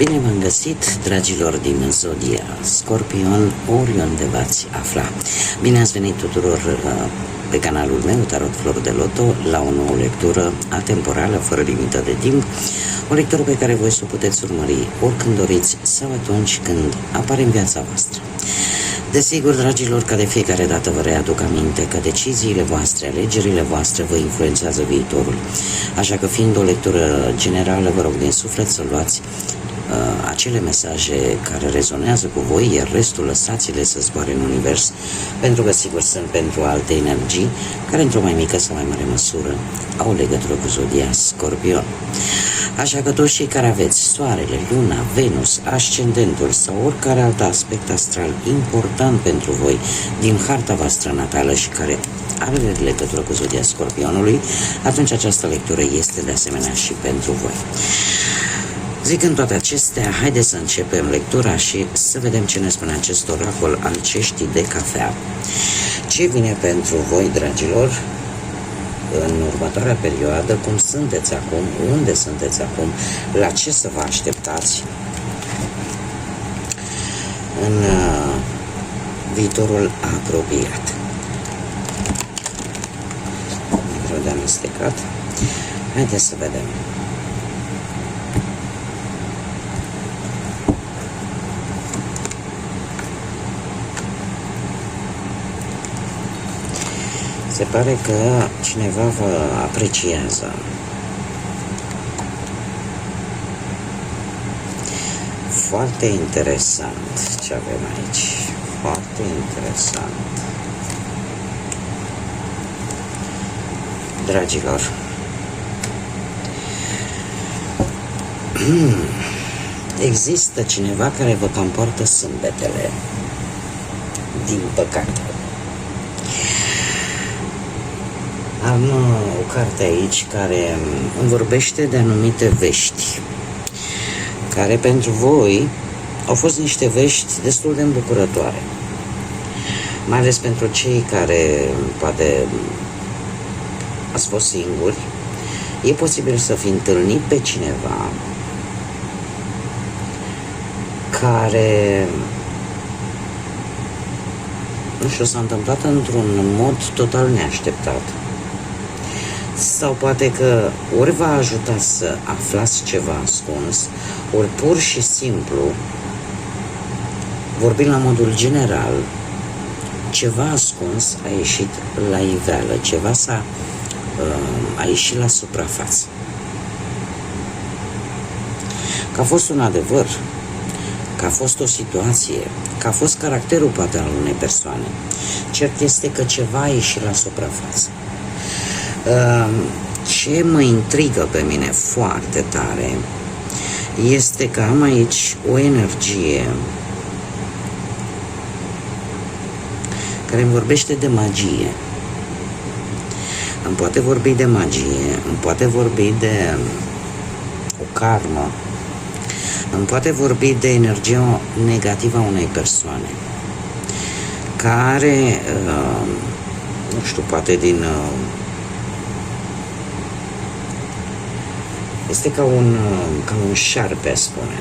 Bine v-am găsit, dragilor din Zodia Scorpion, oriunde v-ați afla. Bine ați venit tuturor pe canalul meu, Tarot Flor de Loto, la o nouă lectură atemporală, fără limită de timp. O lectură pe care voi să o puteți urmări oricând doriți sau atunci când apare în viața voastră. Desigur, dragilor, ca de fiecare dată vă readuc aminte că deciziile voastre, alegerile voastre vă influențează viitorul. Așa că, fiind o lectură generală, vă rog din suflet să luați acele mesaje care rezonează cu voi, iar restul lăsați-le să zboare în univers, pentru că sigur sunt pentru alte energii care într-o mai mică sau mai mare măsură au legătură cu Zodia Scorpion. Așa că toți cei care aveți Soarele, Luna, Venus, Ascendentul sau oricare alt aspect astral important pentru voi din harta voastră natală și care are legătură cu Zodia Scorpionului, atunci această lectură este de asemenea și pentru voi. Zicând toate acestea, haideți să începem lectura și să vedem ce ne spune acest oracol al ceștii de cafea. Ce vine pentru voi, dragilor, în următoarea perioadă, cum sunteți acum, unde sunteți acum, la ce să vă așteptați în viitorul apropiat. Greu de amestecat. Haideți să vedem. Se pare că cineva vă apreciază. Foarte interesant ce avem aici. Foarte interesant. Dragilor, există cineva care vă cam poartă sâmbetele, din păcate. Am o carte aici care îmi vorbește de anumite vești, care pentru voi au fost niște vești destul de îmbucurătoare, mai ales pentru cei care poate ați fost singuri. E posibil să fi întâlnit pe cineva care, nu știu, s-a întâmplat într-un mod total neașteptat. Sau poate că ori v-a ajutat să aflați ceva ascuns, ori pur și simplu, vorbind la modul general, ceva ascuns a ieșit la iveală, ceva a ieșit la suprafață. Că a fost un adevăr, că a fost o situație, că a fost caracterul poate al unei persoane. Cert este că ceva a ieșit la suprafață. Ce mă intrigă pe mine foarte tare este că am aici o energie care îmi vorbește de magie. Îmi poate vorbi de magie, îmi poate vorbi de o karmă, îmi poate vorbi de energia negativă a unei persoane care, nu știu, poate din... Este ca un șarpe, a spune.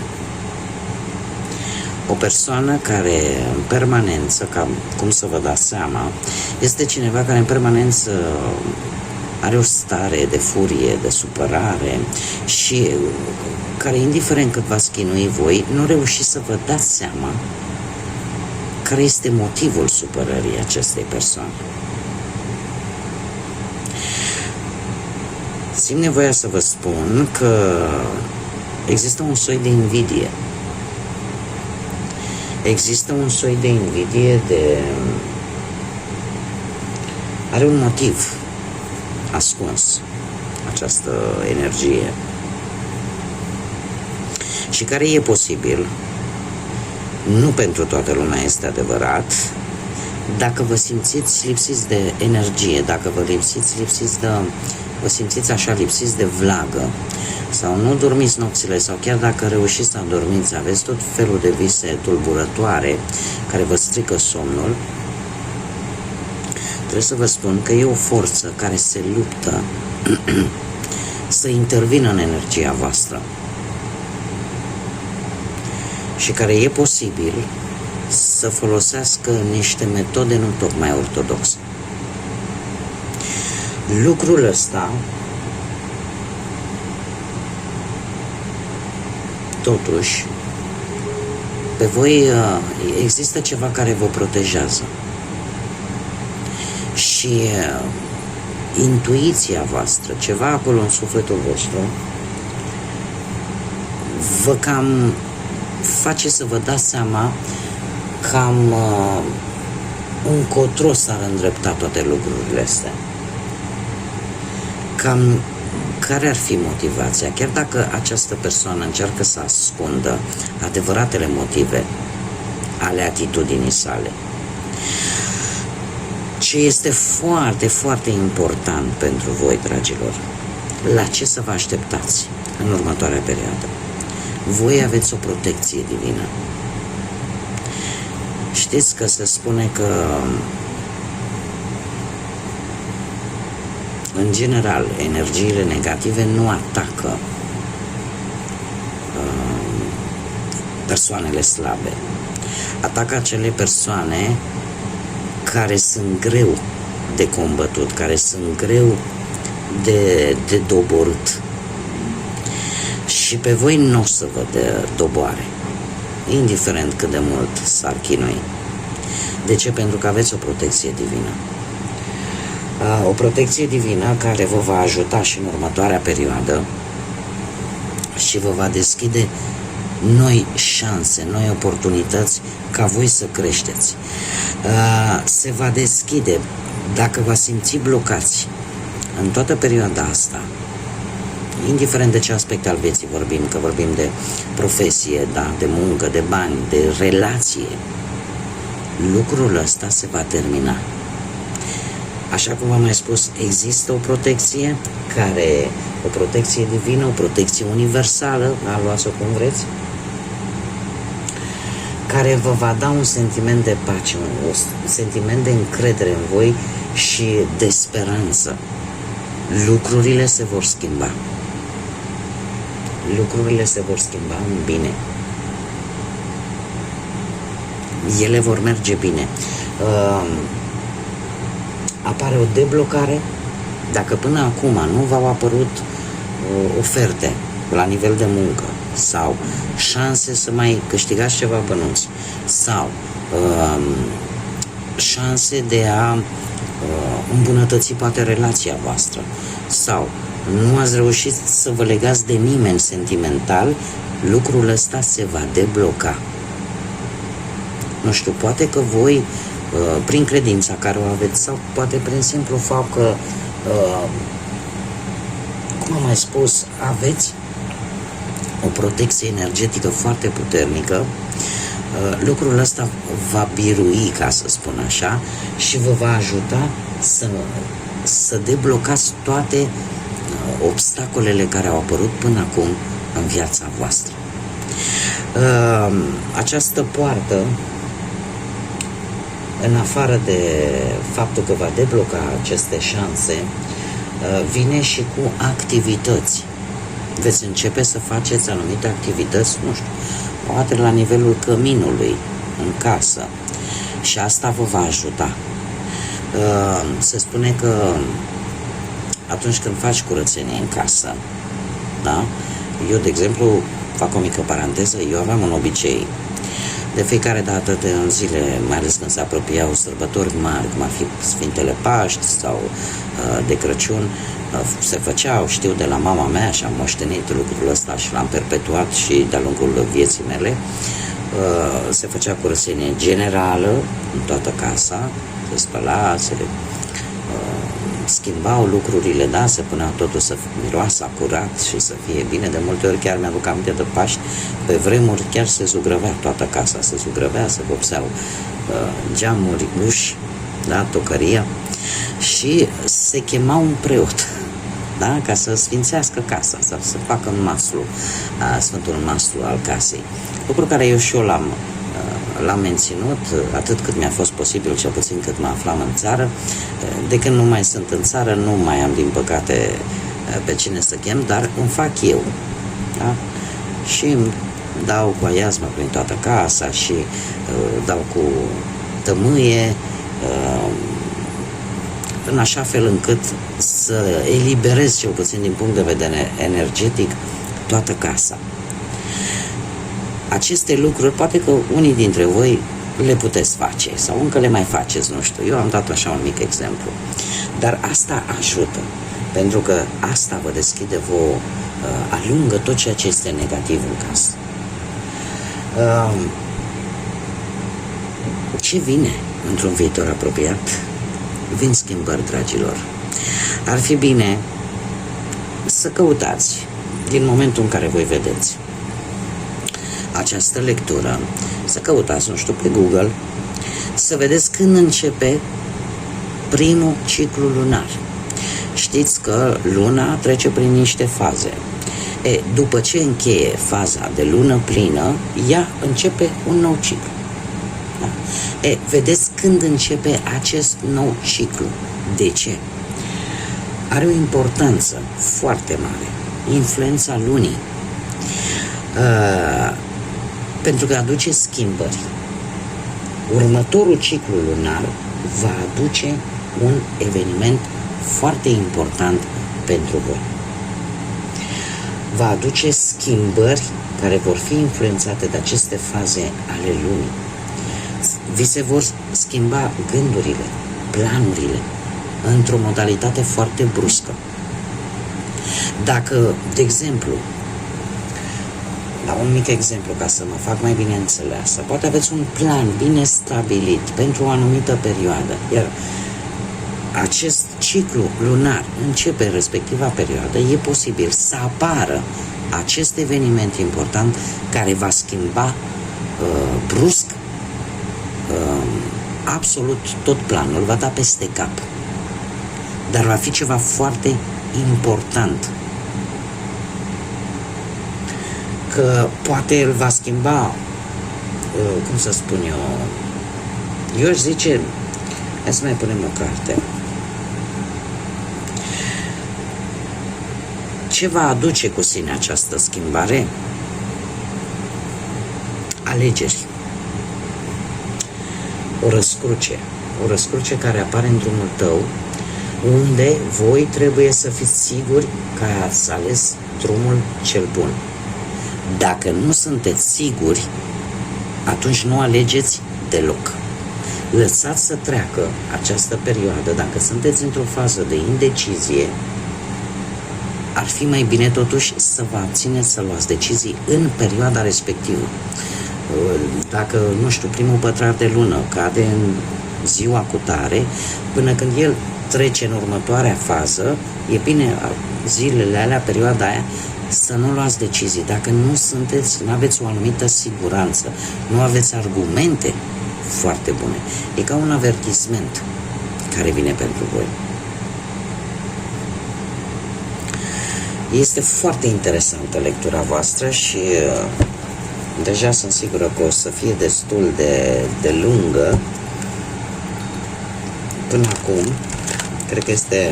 O persoană care în permanență, cum să vă dați seama, este cineva care în permanență are o stare de furie, de supărare și care, indiferent cât v-ați chinui voi, nu reușiți să vă dați seama care este motivul supărării acestei persoane. Simt nevoia să vă spun că există un soi de invidie. Există un soi de invidie are un motiv ascuns, această energie. Și care e posibil, nu pentru toată lumea este adevărat, dacă vă simțiți lipsiți de energie, dacă vă simțiți așa lipsiți de vlagă, sau nu dormiți nopțile, sau chiar dacă reușiți să dormiți, aveți tot felul de vise tulburătoare care vă strică somnul, trebuie să vă spun că e o forță care se luptă să intervină în energia voastră. și care e posibil să folosească niște metode nu tocmai ortodoxe. Lucrul ăsta totuși pe voi există ceva care vă protejează și intuiția voastră, ceva acolo în sufletul vostru vă cam face să vă dați seama cam încotro s-ar îndrepta toate lucrurile astea. Cam care ar fi motivația? Chiar dacă această persoană încearcă să ascundă adevăratele motive ale atitudinii sale. Ce este foarte, foarte important pentru voi, dragilor, la ce să vă așteptați în următoarea perioadă? Voi aveți o protecție divină. Știți că se spune că în general energiile negative nu atacă persoanele slabe. Atacă acele persoane care sunt greu de combătut, care sunt greu de doborât. Și pe voi nu o să vă doboare, indiferent cât de mult s-ar chinui. De ce? Pentru că aveți o protecție divină. O protecție divină care vă va ajuta și în următoarea perioadă și vă va deschide noi șanse, noi oportunități ca voi să creșteți. Se va deschide, dacă vă simți blocați în toată perioada asta, indiferent de ce aspect al vieții vorbim, că vorbim de profesie, da, de muncă, de bani, de relație, lucrul ăsta se va termina. Așa cum v-am mai spus, există o protecție o protecție divină, o protecție universală, da, luați-o cum vreți, care vă va da un sentiment de pace, un sentiment de încredere în voi și de speranță. Lucrurile se vor schimba. Lucrurile se vor schimba în bine. Ele vor merge bine. Apare o deblocare. Dacă până acum nu v-au apărut oferte la nivel de muncă sau șanse să mai câștigați ceva bănuți sau șanse de a îmbunătăți poate relația voastră sau nu ați reușit să vă legați de nimeni sentimental, lucrul ăsta se va debloca. Nu știu, poate că voi prin credința care o aveți sau poate prin simplu fapt că cum am mai spus, aveți o protecție energetică foarte puternică, lucrul ăsta va birui, ca să spun așa, și vă va ajuta să deblocați toate obstacolele care au apărut până acum în viața voastră. Această poartă, în afară de faptul că va debloca aceste șanse, vine și cu activități. Veți începe să faceți anumite activități, nu știu, poate la nivelul căminului, în casă. Și asta vă va ajuta. Se spune că atunci când faci curățenie în casă, da? Eu, de exemplu, fac o mică paranteză, eu aveam un obicei. De fiecare dată în zile, mai ales când se apropiau sărbători mari, cum ar fi Sfintele Paști sau de Crăciun, se făceau, știu de la mama mea și am moștenit lucrul ăsta și l-am perpetuat și de-a lungul vieții mele, se făcea curățenie generală în toată casa, se spăla, se schimbau lucrurile, da, se punea totul să miroasă curat și să fie bine. De multe ori chiar mi-aduc aminte de Paști, pe vremuri chiar se zugrăvea toată casa, se zugrăvea, se vopseau geamuri, uși, da, tocăria și se chema un preot, da, ca să sfințească casa, să facă un maslu, Sfântul Maslu al casei, lucru care eu și eu l-am menținut atât cât mi-a fost posibil, cel puțin cât mă aflam în țară. De când nu mai sunt în țară, nu mai am, din păcate, pe cine să chem, dar îmi fac eu. Da? Și dau cu aiazmă prin toată casa și dau cu tămâie, în așa fel încât să eliberez, cel puțin din punct de vedere energetic, toată casa. Aceste lucruri, poate că unii dintre voi le puteți face sau încă le mai faceți, nu știu. Eu am dat așa un mic exemplu. Dar asta ajută, pentru că asta vă deschide vouă, alungă tot ceea ce este negativ în casă. Ce vine într-un viitor apropiat? Vin schimbări, dragilor. Ar fi bine să căutați, din momentul în care voi vedeți această lectură, să căutați, nu știu, pe Google, să vedeți când începe primul ciclu lunar. Știți că luna trece prin niște faze. După ce încheie faza de lună plină, ea începe un nou ciclu. Da? Vedeți când începe acest nou ciclu. De ce? Are o importanță foarte mare. Influența lunii. Pentru că aduce schimbări. Următorul ciclu lunar va aduce un eveniment foarte important pentru voi. Va aduce schimbări care vor fi influențate de aceste faze ale lumii. Vi se vor schimba gândurile, planurile, într-o modalitate foarte bruscă. Dacă, de exemplu, la un mic exemplu, ca să mă fac mai bine înțeleasă, poate aveți un plan bine stabilit pentru o anumită perioadă, iar acest ciclu lunar începe în respectiva perioadă, e posibil să apară acest eveniment important care va schimba brusc absolut tot planul, va da peste cap. Dar va fi ceva foarte important. Că poate îl va schimba, cum să spun eu aș zice, hai să mai punem o carte. Ce va aduce cu sine această schimbare? Alegeri. O răscruce care apare în drumul tău, unde voi trebuie să fiți siguri că ați ales drumul cel bun. Dacă nu sunteți siguri, atunci nu alegeți deloc. Lăsați să treacă această perioadă. Dacă sunteți într-o fază de indecizie, ar fi mai bine totuși să vă abțineți să luați decizii în perioada respectivă. Dacă, nu știu, primul pătrar de lună cade în ziua cutare, până când el trece în următoarea fază, e bine zilele alea, perioada aia, să nu luați decizii. Dacă nu aveți o anumită siguranță, nu aveți argumente foarte bune, e ca un avertisment care vine pentru voi. Este foarte interesantă lectura voastră și deja sunt sigură că o să fie destul de lungă. Până acum, cred că este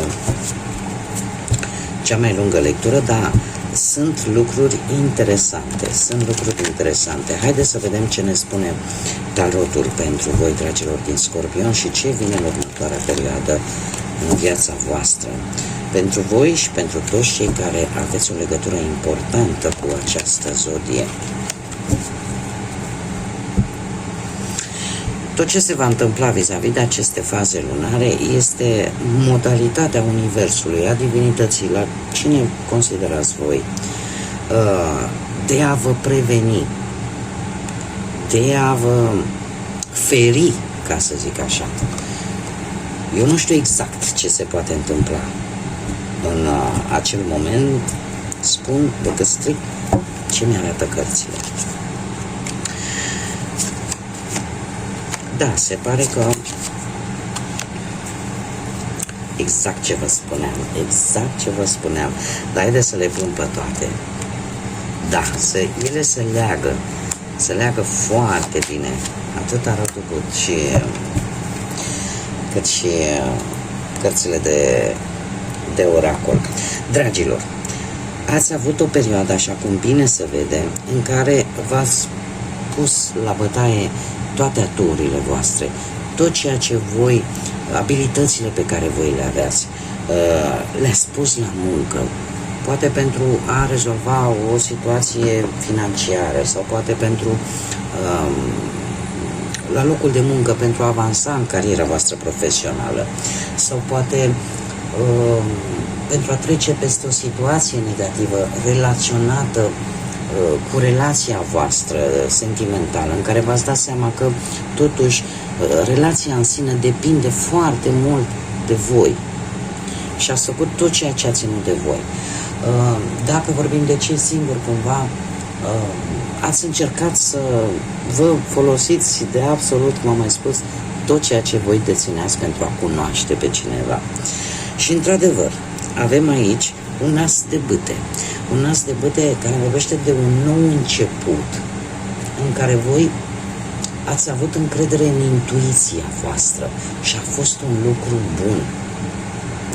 cea mai lungă lectură, dar sunt lucruri interesante. Haideți să vedem ce ne spune tarotul pentru voi, dragilor din Scorpion, și ce vine în următoarea perioadă în viața voastră. Pentru voi și pentru toți cei care aveți o legătură importantă cu această zodie. Tot ce se va întâmpla vis-a-vis de aceste faze lunare este modalitatea Universului, a divinității, la cine considerați voi, de a vă preveni, de a vă feri, ca să zic așa. Eu nu știu exact ce se poate întâmpla în acel moment, spun decât strict ce mi-arată cărțile. Da, se pare că exact ce vă spuneam, dar haideți să le pun pe toate. Da, ele se leagă foarte bine, atât tarotul cât și cărțile de oracol. Dragilor, ați avut o perioadă, așa cum bine se vede, în care v-ați pus la bătaie toate aturile voastre, tot ceea ce voi, abilitățile pe care voi le aveați, le-ați pus la muncă, poate pentru a rezolva o situație financiară sau poate pentru la locul de muncă, pentru a avansa în cariera voastră profesională sau poate pentru a trece peste o situație negativă relaționată cu relația voastră sentimentală, în care v-ați dat seama că totuși relația în sine depinde foarte mult de voi și ați făcut tot ceea ce a ținut de voi. Dacă vorbim de cei singuri, cumva ați încercat să vă folosiți de absolut, cum am mai spus, tot ceea ce voi dețineați pentru a cunoaște pe cineva. Și într-adevăr, avem aici un as de bâte. Un as de bâte care vorbește de un nou început, în care voi ați avut încredere în intuiția voastră și a fost un lucru bun,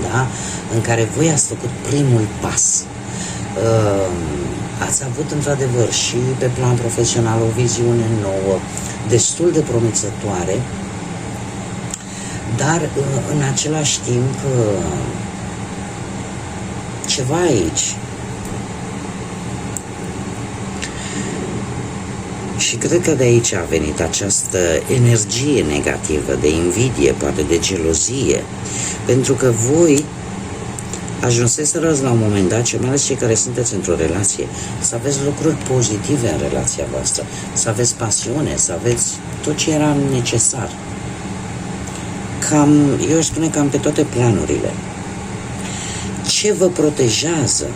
da? În care voi ați făcut primul pas. Ați avut într-adevăr și pe plan profesional o viziune nouă, destul de promițătoare, dar în același timp ceva aici. Și cred că de aici a venit această energie negativă, de invidie, poate de gelozie, pentru că voi ajunseserăți la un moment dat, și mai ales cei care sunteți într-o relație, să aveți lucruri pozitive în relația voastră, să aveți pasiune, să aveți tot ce era necesar. Eu aș spune cam pe toate planurile. Ce vă protejează?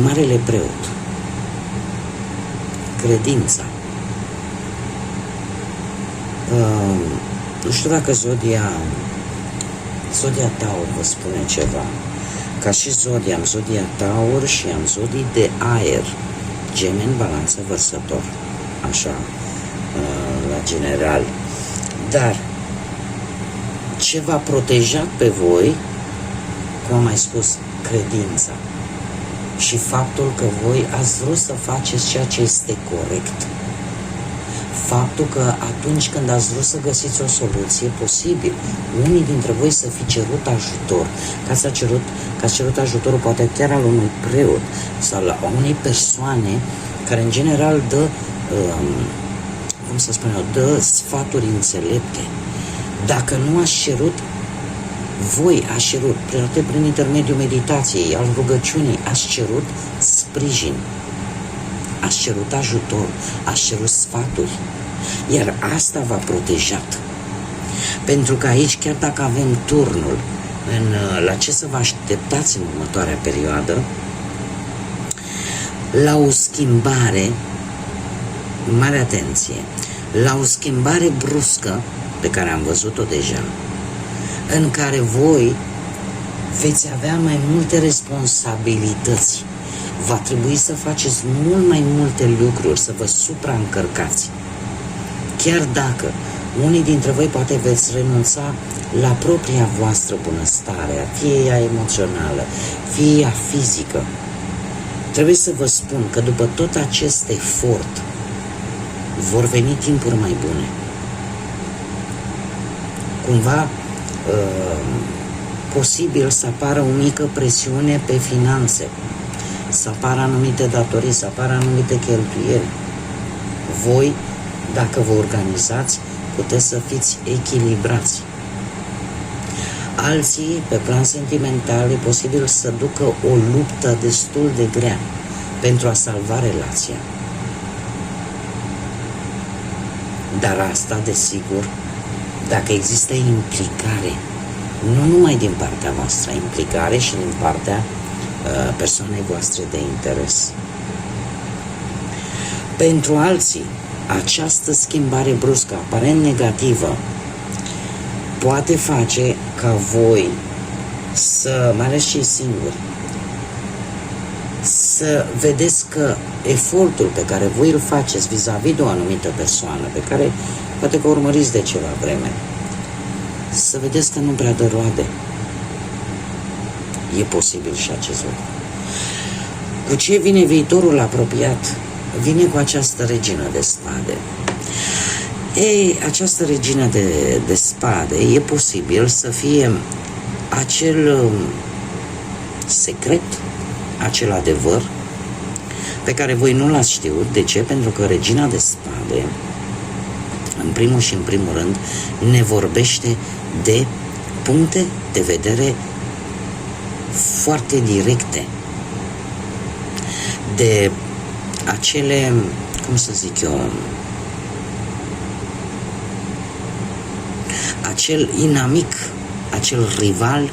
Marele Preot. Credința. Nu știu dacă Zodia Taur vă spune ceva. Ca și Zodia, am Zodia Taur și am Zodii de aer. Gemeni, Balanță, Vărsător. Așa, la general. Dar ce v-a protejat pe voi, cum am mai spus, credința. Și faptul că voi ați vrut să faceți ceea ce este corect. Faptul că atunci când ați vrut să găsiți o soluție posibil, unii dintre voi să fi cerut ajutor, că ați cerut ajutorul poate chiar al unui preot sau a unei persoane care în general dă, dă sfaturi înțelepte. Dacă nu ați cerut, voi ați cerut, prin intermediul meditației, al rugăciunii, ați cerut sprijin, ați cerut ajutor, ați cerut sfaturi, iar asta v-a protejat. Pentru că aici, chiar dacă avem turnul la ce să vă așteptați în următoarea perioadă, la o schimbare, mare atenție, la o schimbare bruscă, pe care am văzut-o deja, în care voi veți avea mai multe responsabilități. Va trebui să faceți mult mai multe lucruri, să vă supraîncărcați. Chiar dacă unii dintre voi poate veți renunța la propria voastră bunăstare, fie ea emoțională, fie ea fizică. Trebuie să vă spun că după tot acest efort vor veni timpuri mai bune. Cumva posibil să apară o mică presiune pe finanțe, să apară anumite datorii, să apară anumite cheltuieli. Voi, dacă vă organizați, puteți să fiți echilibrați. Alții, pe plan sentimental, e posibil să ducă o luptă destul de grea pentru a salva relația. Dar asta, desigur, dacă există implicare, nu numai din partea voastră, implicare și din partea persoanei voastre de interes. Pentru alții, această schimbare bruscă, aparent negativă, poate face ca voi să, mai ales cei singuri, să vedeți că efortul pe care voi îl faceți vis-a-vis de o anumită persoană, pe care poate că urmăriți de ceva vreme, să vedeți că nu prea dă roade. E posibil și acest lucru. Cu ce vine viitorul apropiat? Vine cu această regină de spade. Ei, această regină de spade e posibil să fie acel secret, acel adevăr pe care voi nu l-ați știut. De ce? Pentru că regina de spade, în primul și în primul rând, ne vorbește de puncte de vedere foarte directe, de acele, cum să zic eu, acel inamic, acel rival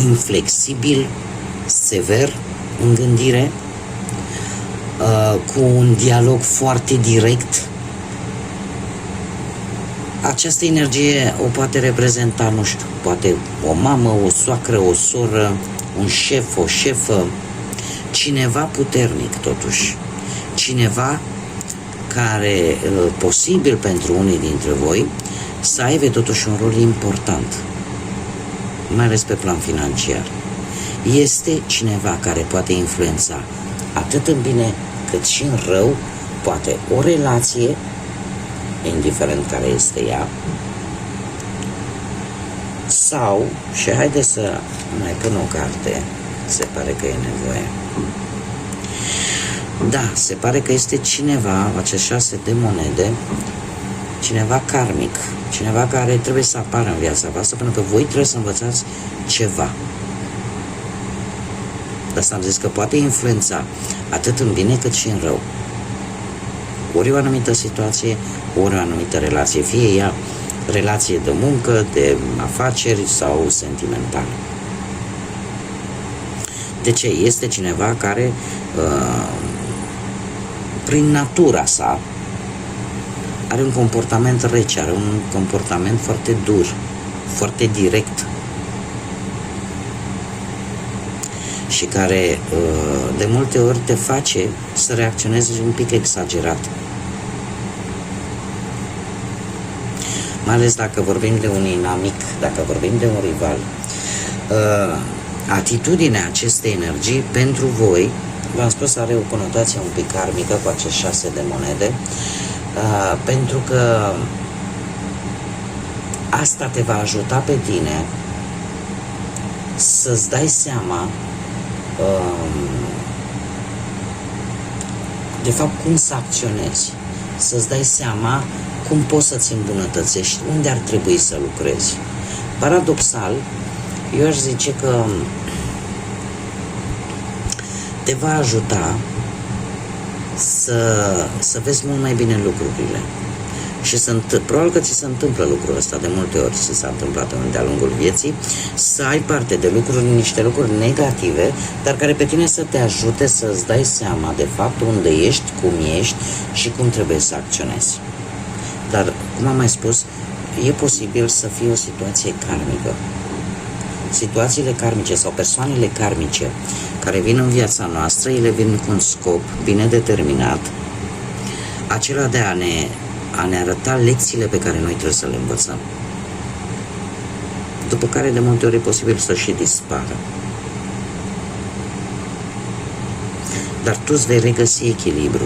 inflexibil, sever în gândire, cu un dialog foarte direct. Această energie o poate reprezenta, nu știu, poate o mamă, o soacră, o soră, un șef, o șefă, cineva puternic totuși, cineva care, posibil pentru unii dintre voi, să aibă totuși un rol important, mai ales pe plan financiar. Este cineva care poate influența atât în bine cât și în rău, poate o relație, indiferent care este ea, sau, și haide să mai pun o carte, se pare că e nevoie. Da, se pare că este cineva, acest 6 de monede, cineva karmic, cineva care trebuie să apară în viața voastră, pentru că voi trebuie să învățați ceva. De asta am zis că poate influența atât în bine cât și în rău. Ori o anumită situație, ori o anumită relație, fie ea relație de muncă, de afaceri sau sentimentală. De ce? Este cineva care, prin natura sa, are un comportament rece, are un comportament foarte dur, foarte direct și care de multe ori te face să reacționezi un pic exagerat. Mai ales dacă vorbim de un inamic, dacă vorbim de un rival. Atitudinea acestei energii pentru voi, v-am spus, are o conotație un pic karmică cu acest 6 de monede, pentru că asta te va ajuta pe tine să-ți dai seama de fapt cum să acționezi, să-ți dai seama cum poți să-ți îmbunătățești, unde ar trebui să lucrezi. Paradoxal, eu aș zice că te va ajuta să vezi mult mai bine lucrurile. Și probabil că ți se întâmplă lucrul ăsta de multe ori, ți s-a întâmplat de-a lungul vieții, să ai parte de lucruri, niște lucruri negative, dar care pe tine să te ajute să-ți dai seama de fapt unde ești, cum ești și cum trebuie să acționezi. Dar, cum am mai spus, e posibil să fie o situație karmică. Situațiile karmice sau persoanele karmice care vin în viața noastră, ele vin cu un scop bine determinat, acela de a ne arăta lecțiile pe care noi trebuie să le învățăm. După care de multe ori e posibil să și dispară. Dar tu îți vei regăsi echilibru.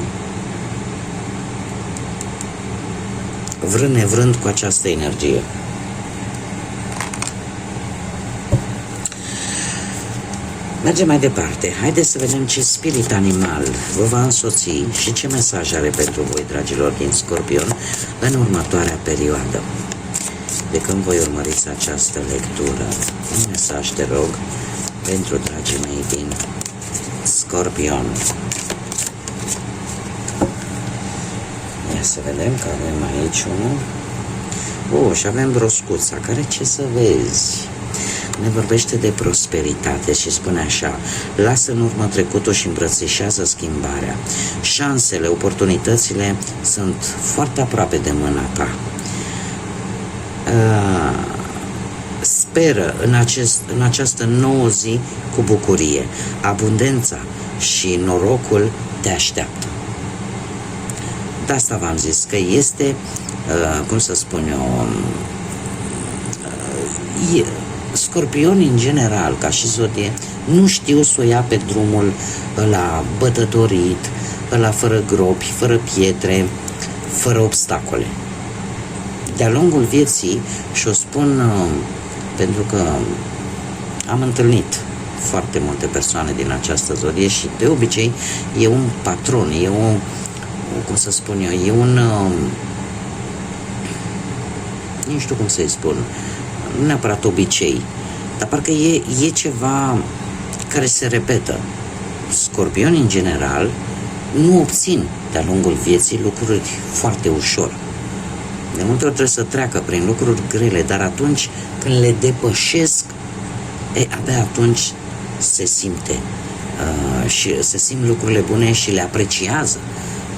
Vrând nevrând cu această energie. Mergem mai departe. Haideți să vedem ce spirit animal vă va însoți și ce mesaj are pentru voi, dragilor din Scorpion, în următoarea perioadă. De când voi urmăriți această lectură, un mesaj, te rog, pentru dragii mei din Scorpion. Ia să vedem că avem aici unul. Și avem broscuța, care, ce să vezi, ne vorbește de prosperitate și spune așa: lasă în urmă trecutul și îmbrățișează schimbarea. Șansele, oportunitățile sunt foarte aproape de mâna ta. Speră în această nouă zi cu bucurie. Abundența și norocul te așteaptă. De asta v-am zis că este, cum să spun eu, Scorpionii în general, ca și zodie, nu știu să o ia pe drumul ăla bătătorit, ăla fără gropi, fără pietre, fără obstacole. De-a lungul vieții, și o spun pentru că am întâlnit foarte multe persoane din această zodie și de obicei e un patron, e un, cum să spun eu, e un, nu știu cum să-i spun, nu neapărat obicei, dar parcă e ceva care se repetă. Scorpionii în general nu obțin de-a lungul vieții lucruri foarte ușor. De multe ori trebuie să treacă prin lucruri grele, dar atunci când le depășesc, abia atunci se simte și se simt lucrurile bune și le apreciază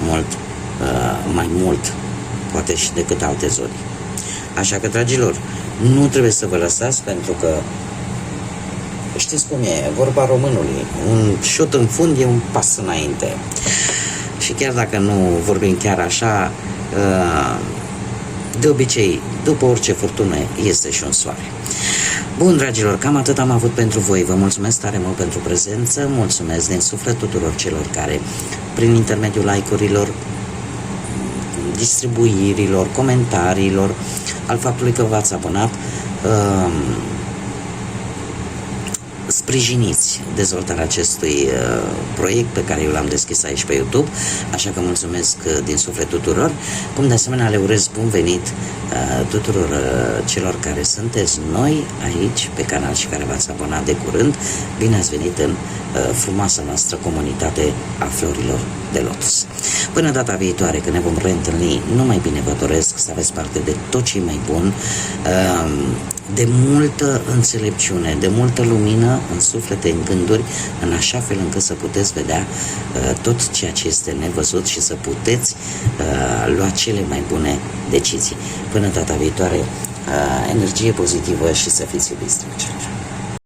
mult, mai mult, poate și decât alte zodii. Așa că, dragilor, nu trebuie să vă lăsați, pentru că știți cum e, vorba românului, un șut în fund e un pas înainte. Și chiar dacă nu vorbim chiar așa, de obicei, după orice furtună este și un soare. Bun, dragilor, cam atât am avut pentru voi. Vă mulțumesc tare mult pentru prezență, mulțumesc din suflet tuturor celor care, prin intermediul like-urilor, distribuirilor, comentariilor, al faptului că v-ați abonat, sprijiniți dezvoltarea acestui proiect pe care eu l-am deschis aici pe YouTube, așa că mulțumesc din suflet tuturor, cum de asemenea le urez bun venit tuturor celor care sunteți noi aici pe canal și care v-ați abonat de curând. Bine ați venit în frumoasa noastră comunitate a florilor de lotus. Până data viitoare, când ne vom reîntâlni, numai bine vă doresc să aveți parte de tot ce e mai bun, de multă înțelepciune, de multă lumină în suflete, în gânduri, în așa fel încât să puteți vedea tot ceea ce este nevăzut și să puteți lua cele mai bune decizii. Până data viitoare, energie pozitivă și să fiți iubiți, dragilor!